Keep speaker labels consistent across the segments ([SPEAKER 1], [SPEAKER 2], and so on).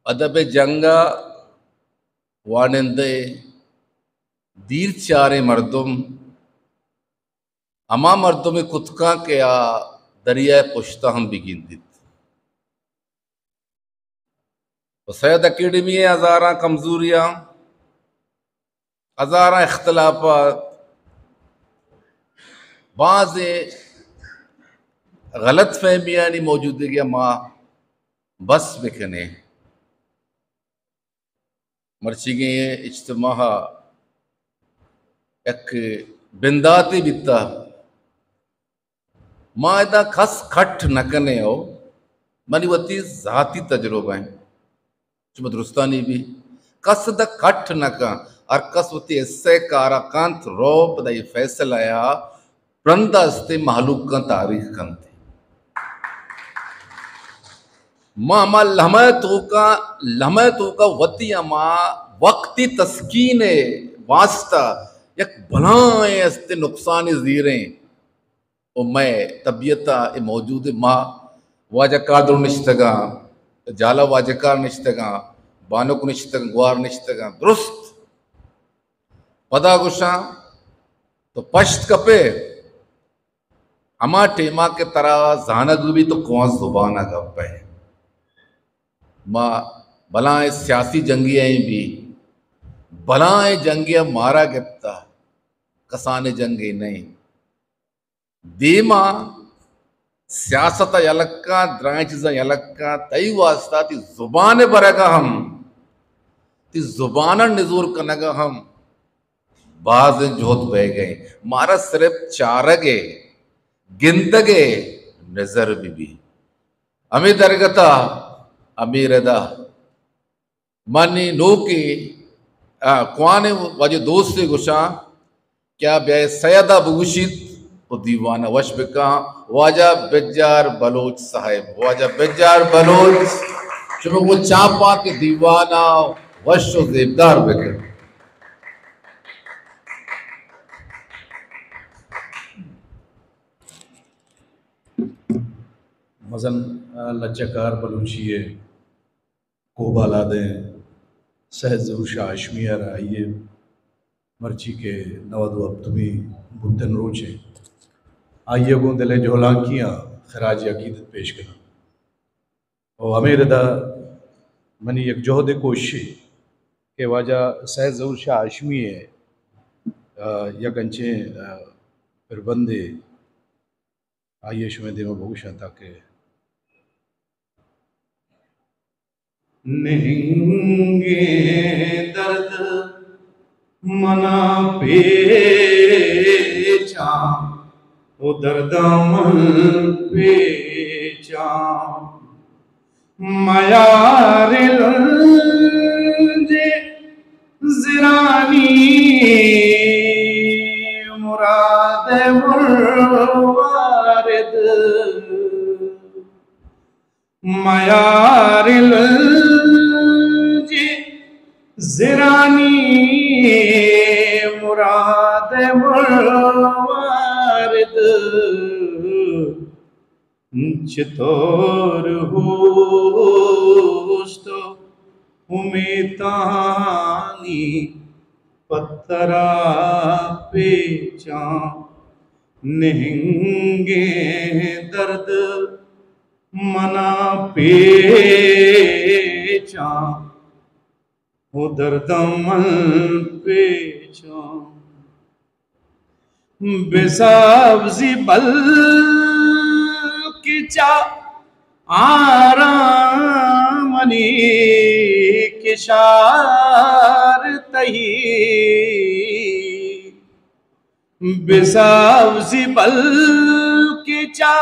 [SPEAKER 1] अदब जंगा वानंदे दीर चारे मर्दुम अमा मर्दुम कुतका के आ दरिया पुश्ता हम बिगिंदित सैयद अकेडमी हज़ारा कमजोरियाँ हज़ारा इख्तलाफात बाज़ गलत फहमियाँ मौजूदगी माँ बस बिकने मर्चिगे इज्तमा एक बिंदाती बिता माँ इदा खस खट नकने हो मनी वती ज़ाती तजुर्बा है चुम दुरुस्तानी भी कस द खट नका और कस वती ऐसे काराकांत रोब द फैसला या प्रंदास्ते महलूक का तारीख कंते माँ मा लम्हे तो का वती अमा वक्ती तस्कीन वास्ता एक भलाए अस्ते नुकसान जीरे और मैं तबीयता ए मौजूद माँ वाजकार निश्तगा जाला वाजकार निश्तगा बानुक निश्तगा ग्वार निश्तगा दुरुस्त पदा गुशा तो पश्त कपे अमा टेमा के तरह जानग भी तो कौन जुबाना गप है माँ भलाए सियासी जंगियाँ भी भलाए जंगिया मारा गिरता कसाने जंगी नहीं दीमा सियासत यलक्का द्रांच यलक्का तई वास्ता ती जुबान बरगा हम ती जुबान निजूर कनगा हम बाज जोत बह गए मारा सिर्फ चारगे गिनतगे नजर भी अमी दरगता अमीरदा मानी नोकी कुआने वजह दोस्त गुशा क्या बे सैदा बुगुशित तो दीवाना वश बिका वाजा बेजार बलोच साहेब वाजा बेजार बलोच चलो वो चापा के दीवाना वश जेबदार बिके
[SPEAKER 2] मजन लज्जकार बलूचिए कोबालादे सहज आशमिया राइए मर्ची के नवदो अब तुम्हें बुद्धन रोचे आइए गो दिले जोलांकियाँ खराज अकीदत पेश करना और हमें रदा मनी एक जोहद कोशिश के वाजा सहज आशमी है यकंचे फिर बंदे आइए शुमे देव भूषा ताके
[SPEAKER 3] नहिंगे दर्द मना पेचा ओ दर्द मन पेचा मयारे लंजे जिरानी मुराद मुरवारिद मयारिल जिरानी मुराद मुरवारिद चितौर होस्तो उमेतानी पत्थरा पेचा नहिंगे दर्द मना पेचा हो दर्दमन पेचा बेसाब्जी बल किचा आरामनी किशार तही बेसाब्जी बल किचा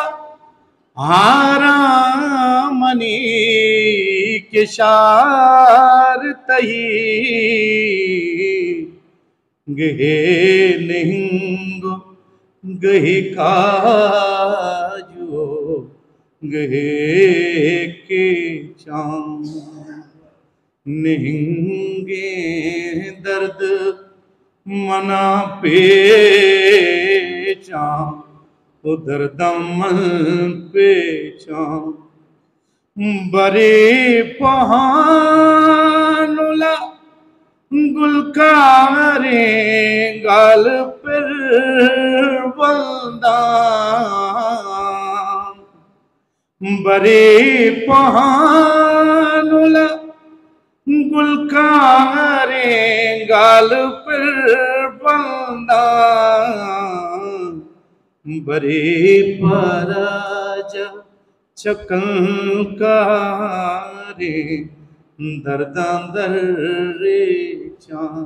[SPEAKER 3] आरामनी किशार तही गहे नहिंगो गहे काजो गहे के चाम नहिंगे दर्द मना पेचा उधर दमन पेचा बरे पहानुला गुलकारे गाल पर बंदा बरे पहानुला गुलकारे गाल पर बंदा बरे पराजा चकंकारे दर्दां दर्रे चां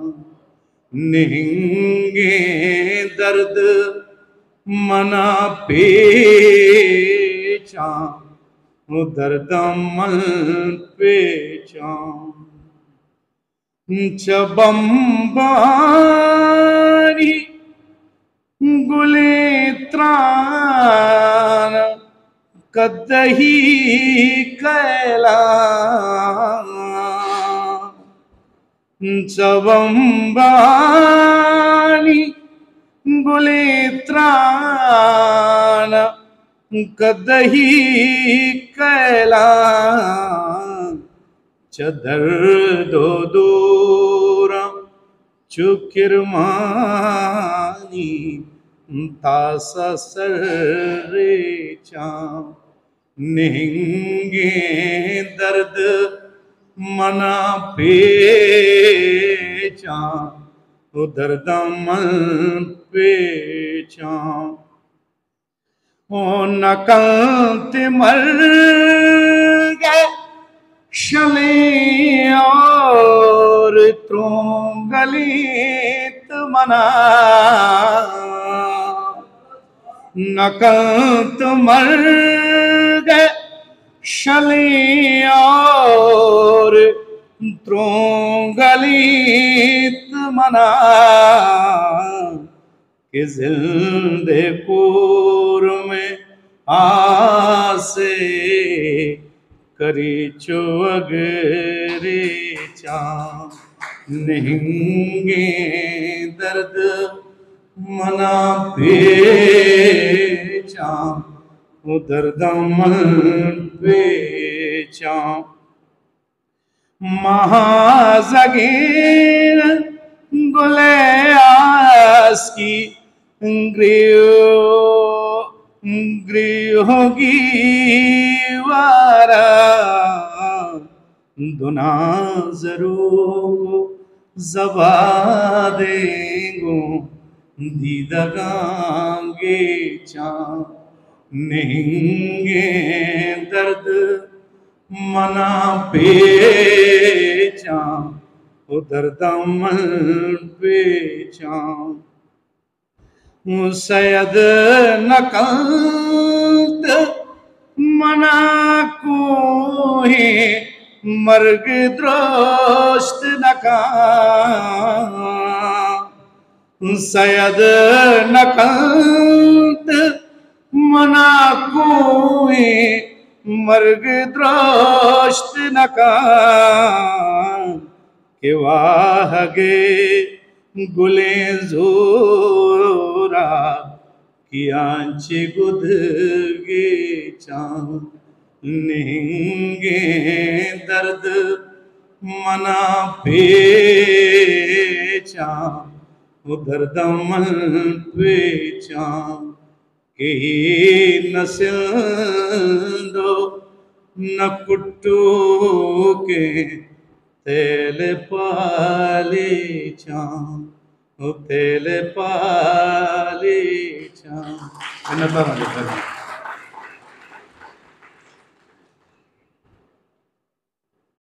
[SPEAKER 3] निहंगे दर्द मना पेचां दर्दां मन पेचां चबंबारी गुले त्राण कदही कैला चबंबारी गुले त्राण कदही कैला चदर दो दूरा चुकिरमानी तासा सर्रे चां निहंगे दर्द मना पेचां दर्द मन पेचां ओ नकंत मर गए शले और त्रोंगलित मना नकंत मर गए शले और त्रोंगलित मना कि जिंदे पूर में आसे करी चो अगरे चां निहंगे दर्द मना पेचां दर्द मन पेचां महाजगीर गुले आस की गृहोगी वारा दुना जरूर जबा देंगो दीदगांगे चां निहंगे दर्द मना पेचां दर्द मन पेचां सैयद नकंत मना को है मर्ग द्रोष्ट नका सैयद नकंत मना को है मर्ग द्रोष्ट नका के वाहगे गुले जोरा की आंची गुदगे चां निहंगे दर्द मना पेचां दर्द मन पेचां के न सिंधो न कुट्टू के तेल पाले चां तेल पाले चां।